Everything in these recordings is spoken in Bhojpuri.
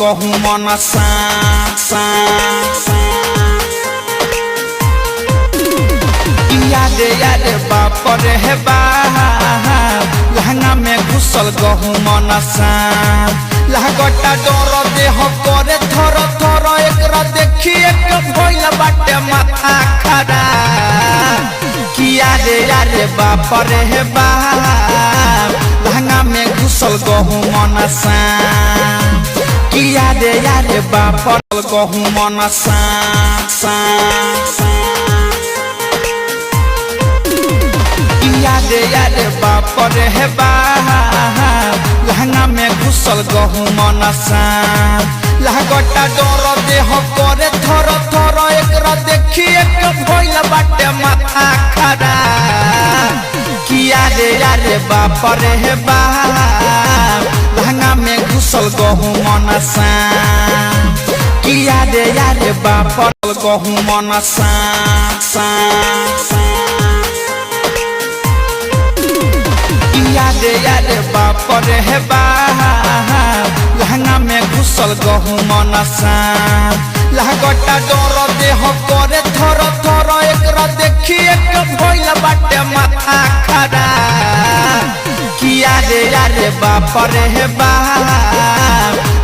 गहू मन सा याद बाप रे बा लहंगा में घुसल गहू मन सा लागता डर देह करे थर थर एकरा देखिए के भइल बाटे माथा खराब किया रे बाप रे बा लहंगा में घुसल गहू मन सा किया रे बाप गहू मन सा याद बाप रे बा लहंगा में घुसल गहू मन सा लागता डर देह करे थर थर एकरा देखिए के भइल बाटे माथा खराब किया रे बाप रे बा लहंगा में घुसल गहू मन सा किया रे बाप गहू मन सा याद बाप रे बा लहंगा में घुसल गहू मन सा लागता डर देह करे थर थर एकरा देखिए के भइल बाटे माथा खराब किया रे बाप रे बा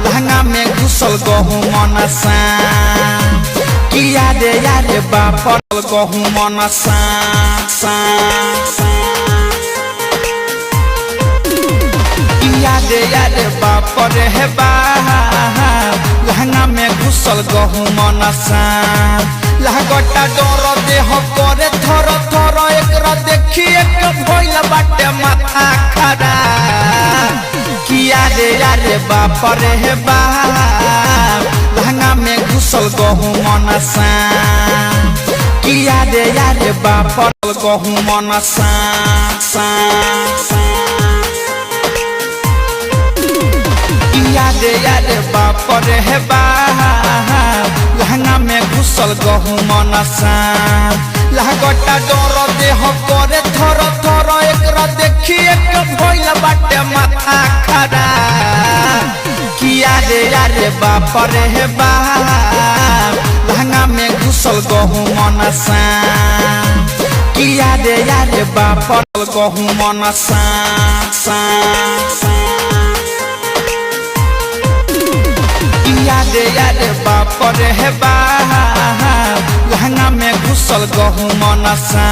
लहंगा में घुसल गहू मन सा किया रे बाप गहू मन सा याद बाप रे बा लहंगा में घुसल गहू मन सा लागता डर देह करे थर थर एकरा देखिए के भइल बाटे माथा खराब किया रे बाप रे बा लहंगा में घुसल गहू मन सा किया रे बाप गहू मन सा याद बाप रे बा लहंगा में घुसल गहू मन सा लागता डर देह करे थर थर एकरा देखिए के भइल बाटे माथा खराब किया रे बाप रे बा लहंगा में घुसल गहू मन सा किया रे बाप गहू मन सा याद बाप रे बा लहंगा में घुसल गहू मन सा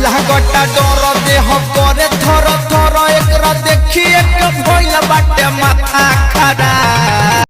लागता डर देह करे थर थर एकरा देखिए के भइल बाटे माथा खराब।